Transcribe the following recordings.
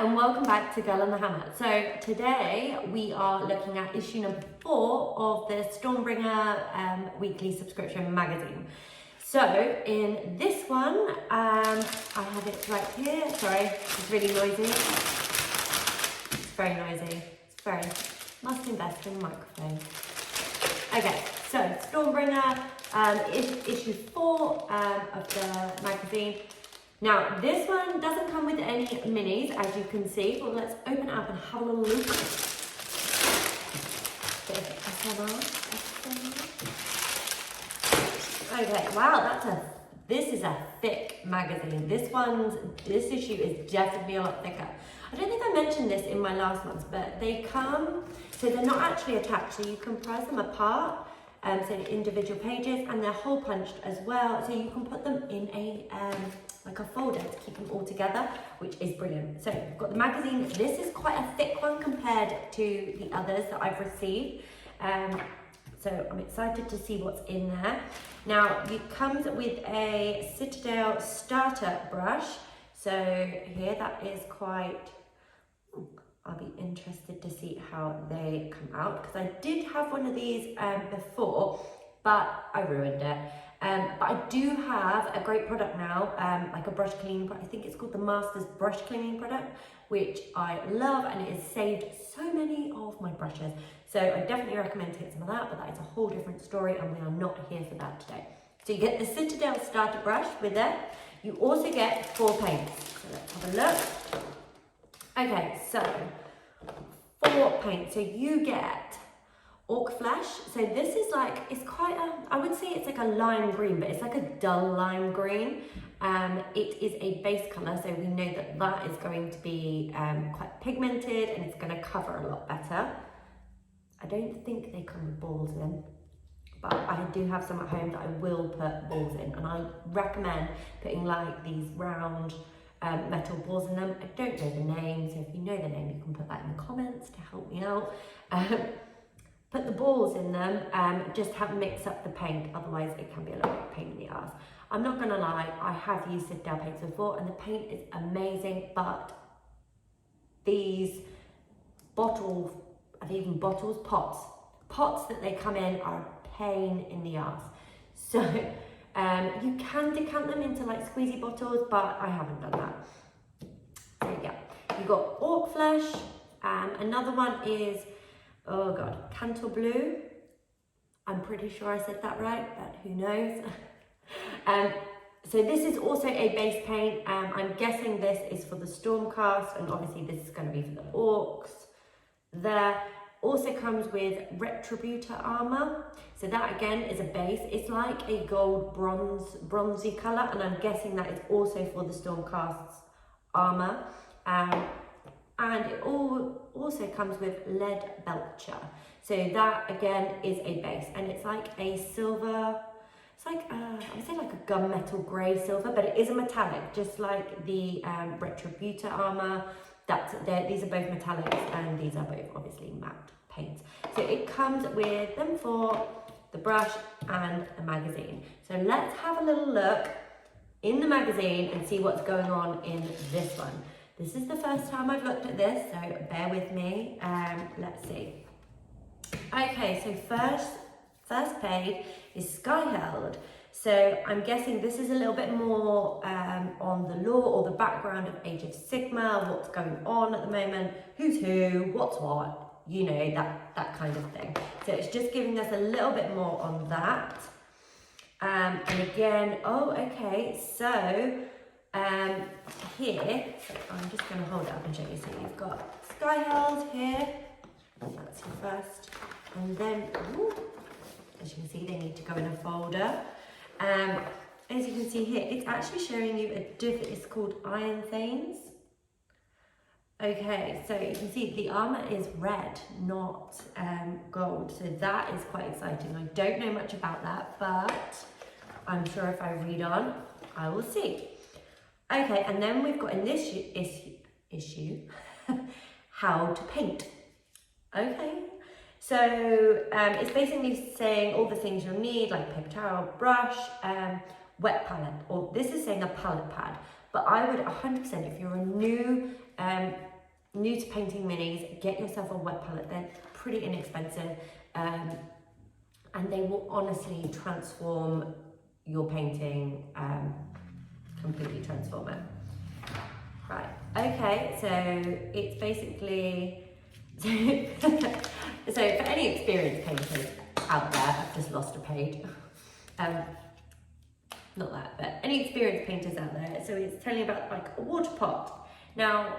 and welcome back to Girl on the Hammer. So today we are looking at issue number 4 of the Stormbringer weekly subscription magazine. So in this one, I have it right here. Sorry, it's really noisy. It's very noisy. It's very, must invest in the microphone. Okay, so Stormbringer is issue 4 of the magazine. Now, this one doesn't come with any minis, as you can see, but let's open it up and have a little look. Okay, wow, this is a thick magazine. This issue is definitely a lot thicker. I don't think I mentioned this in my last ones, but they come, so they're not actually attached, so you can price them apart, so individual pages, and they're hole punched as well, so you can put them in a like a folder to keep them all together, which is brilliant. So we've got the magazine. This is quite a thick one compared to the others that I've received. So I'm excited to see what's in there. Now, it comes with a Citadel starter brush. So here that is quite, I'll be interested to see how they come out, because I did have one of these before, but I ruined it. But I do have a great product now, like a brush cleaning product. I think it's called the Masters brush cleaning product, which I love, and it has saved so many of my brushes. So I definitely recommend to get some of that, but that is a whole different story, and we are not here for that today. So you get the Citadel starter brush with it. You also get 4 paints. So let's have a look. Okay, so 4 paints. So you get Orc Flesh. So this is like, it's quite a, I would say it's like a lime green, but it's like a dull lime green. It is a base colour, so we know that that is going to be quite pigmented, and it's going to cover a lot better. I don't think they come with balls in, but I do have some at home that I will put balls in, and I recommend putting like these round metal balls in them. I don't know the name, so if you know the name, you can put that in the comments to help me out. Put the balls in them, just have mix up the paint, otherwise it can be a little bit pain in the ass. I'm not gonna lie, I have used Citadel paints before, and the paint is amazing, but these bottles, are they even bottles? Pots that they come in are a pain in the ass. So you can decant them into like squeezy bottles, but I haven't done that. So yeah, you got Orc Flesh, another one is, oh God, Cantor Blue. I'm pretty sure I said that right, but who knows? So this is also a base paint. I'm guessing this is for the Stormcast, and obviously this is going to be for the Orcs. There also comes with Retributor armor. So that again is a base. It's like a gold bronzy color, and I'm guessing that is also for the Stormcast's armor. And it also comes with Lead Belcher. So that again is a base, and it's like a silver, it's like, I would say like a gunmetal grey silver, but it is a metallic, just like the Retributor armor. These are both metallics, and these are both obviously matte paints. So it comes with them for the brush and the magazine. So let's have a little look in the magazine and see what's going on in this one. This is the first time I've looked at this, so bear with me. Let's see. Okay, so first page is Skyheld. So I'm guessing this is a little bit more on the lore or the background of Age of Sigmar, what's going on at the moment, who's who, what's what, you know, that kind of thing. So it's just giving us a little bit more on that. And again, oh, okay, so here, so I'm just going to hold it up and show you. So you've got Skyheld here, that's your first, and then, ooh, as you can see, they need to go in a folder. As you can see here, it's actually showing you it's called Iron Thanes. Okay, so you can see the armor is red, not gold, so that is quite exciting. I don't know much about that, but I'm sure if I read on, I will see. Okay, and then we've got in this issue how to paint. Okay, so it's basically saying all the things you'll need, like paper towel, brush, wet palette, or this is saying a palette pad. But I would 100%, if you're a new new to painting minis, get yourself a wet palette. They're pretty inexpensive, and they will honestly transform your painting, completely transform it. Right, okay, so it's basically, so for any experienced painters out there, I've just lost a page, not that, but any experienced painters out there, so it's telling you about like a water pot. Now,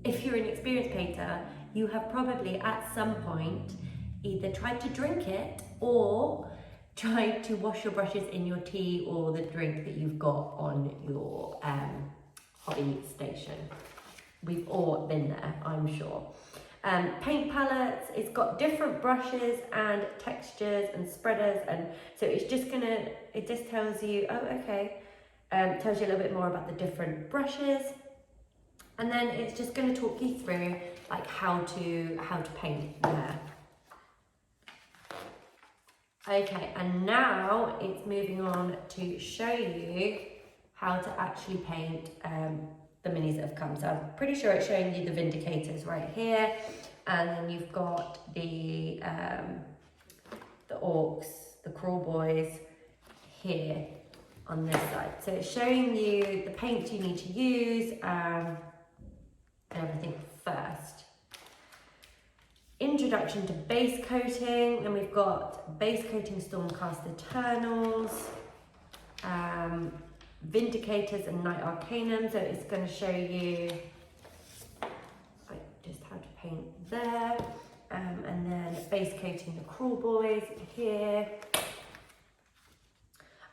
if you're an experienced painter, you have probably at some point either tried to drink it or tried to wash your brushes in your tea or the drink that you've got on your hobby station. We've all been there, I'm sure. Paint palettes, it's got different brushes and textures and spreaders, and so it's just it just tells you, oh okay, tells you a little bit more about the different brushes, and then it's just going to talk you through like how to paint there. Okay, and now it's moving on to show you how to actually paint the minis that have come. So I'm pretty sure it's showing you the Vindicators right here, and then you've got the Orcs, the Crawl Boys here on this side. So it's showing you the paints you need to use and everything first. Introduction to base coating, and we've got base coating Stormcast Eternals, Vindicators and Night Arcanum. So it's going to show you just how to paint there, and then base coating the Crawl Boys here.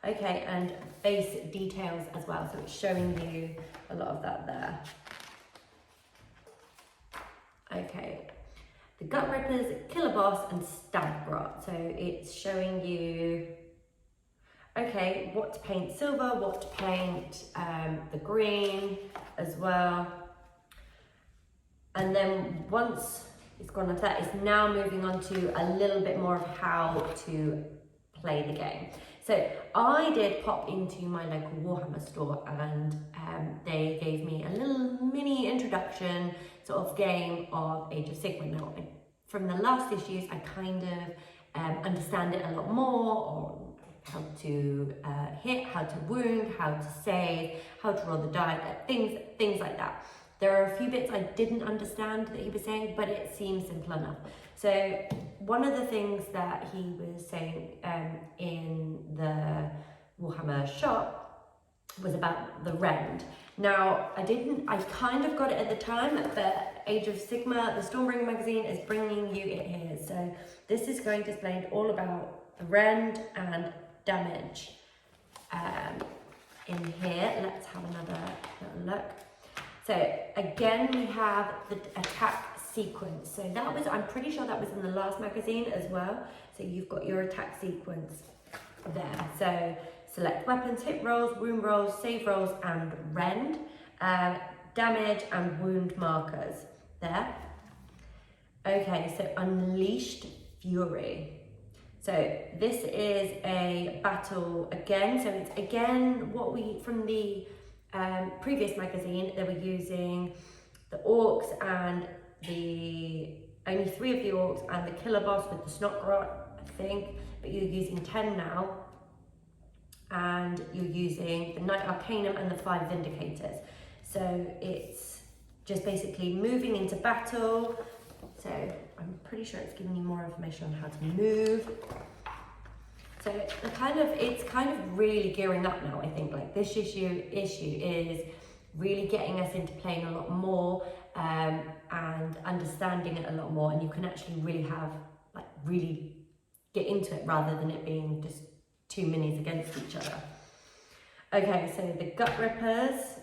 Okay, and base details as well, so it's showing you a lot of that there. Okay, the Gut Rippers, Killer Boss and Staggrot. So it's showing you, okay, what to paint silver, what to paint the green as well. And then once it's gone off that, it's now moving on to a little bit more of how to play the game. So I did pop into my local Warhammer store, and they gave me a little mini introduction sort of game of Age of Sigmar. Now, from the last issues, I kind of understand it a lot more, or how to hit, how to wound, how to save, how to roll the die, things like that. There are a few bits I didn't understand that he was saying, but it seems simple enough. So one of the things that he was saying in the Warhammer shop was about the rend. Now, I kind of got it at the time, but Age of Sigmar, the Stormbringer magazine, is bringing you it here. So this is going to explain all about the rend and damage in here. Let's have another little look. So again, we have the attack sequence. So that was, I'm pretty sure that was in the last magazine as well. So you've got your attack sequence there. So select weapons, hit rolls, wound rolls, save rolls, and rend. Damage and wound markers there. Okay, so Unleashed Fury. So this is a battle again. So it's again what we, from the previous magazine, they were using the Orcs and only 3 of the Orcs and the Killer Boss with the Snotgrot, I think, but you're using 10 now, and you're using the Night Arcanum and the 5 Vindicators. So it's just basically moving into battle. So I'm pretty sure it's giving you more information on how to move. So it's kind of really gearing up now. I think like this issue is really getting us into playing a lot more and understanding it a lot more, and you can actually really get into it rather than it being just 2 minis against each other. Okay, so the Gut Rippers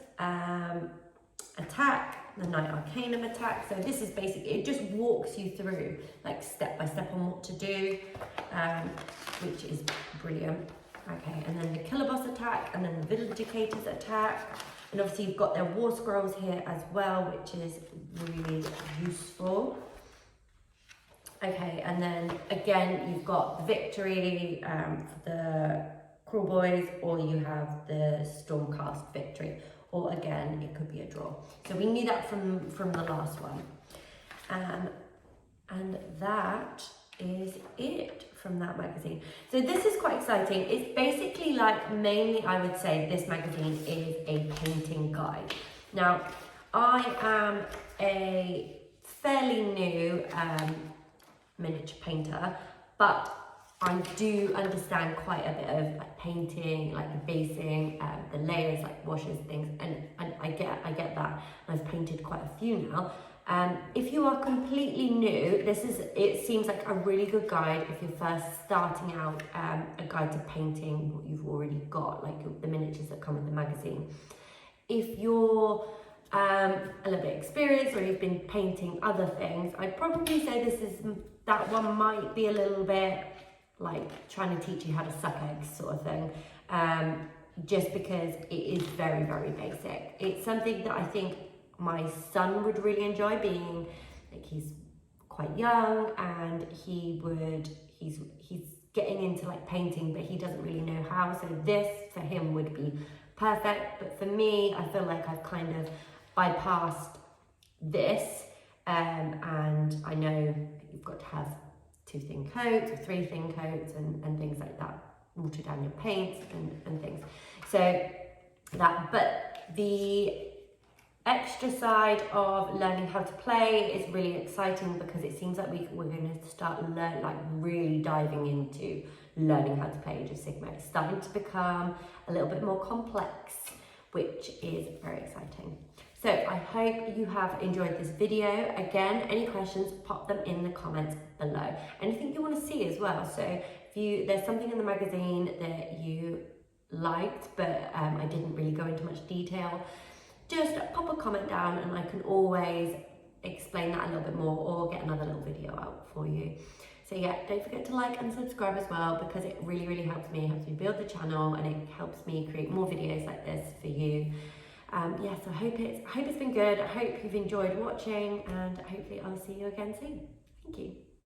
attack, the Night Arcanum attack. So this is basically, it just walks you through like step by step on what to do, which is brilliant. Okay, and then the Killer Boss attack, and then the Vindicators attack. And obviously you've got their War Scrolls here as well, which is really useful. Okay, and then again, you've got the Victory for the Crawl Boys, or you have the Stormcast Victory. or again, it could be a draw. So we knew that from the last one. And that is it from that magazine. So this is quite exciting. It's basically like, mainly I would say this magazine is a painting guide. Now, I am a fairly new miniature painter, but I do understand quite a bit of like painting, like the basing, the layers, like washes, things, and I get that. I've painted quite a few now. If you are completely new, it seems like a really good guide if you're first starting out, a guide to painting what you've already got, like the miniatures that come with the magazine. If you're a little bit experienced or you've been painting other things, I'd probably say that one might be a little bit like trying to teach you how to suck eggs sort of thing, just because it is very, very basic. It's something that I think my son would really enjoy, being like he's quite young and he's getting into like painting, but he doesn't really know how, so this for him would be perfect. But for me, I feel like I've kind of bypassed this, and I know that you've got to have 2 thin coats or 3 thin coats and things like that, water down your paints and things. So that, but the extra side of learning how to play is really exciting, because it seems like we're going to start really diving into learning how to play Age of Sigmar. It's starting to become a little bit more complex, which is very exciting. So I hope you have enjoyed this video. Again, any questions, pop them in the comments below. Anything you want to see as well. So if there's something in the magazine that you liked, but I didn't really go into much detail, just pop a comment down and I can always explain that a little bit more or get another little video out for you. So yeah, don't forget to like and subscribe as well, because it really, really helps me build the channel, and it helps me create more videos like this for you. So I hope it's been good. I hope you've enjoyed watching, and hopefully I'll see you again soon. Thank you.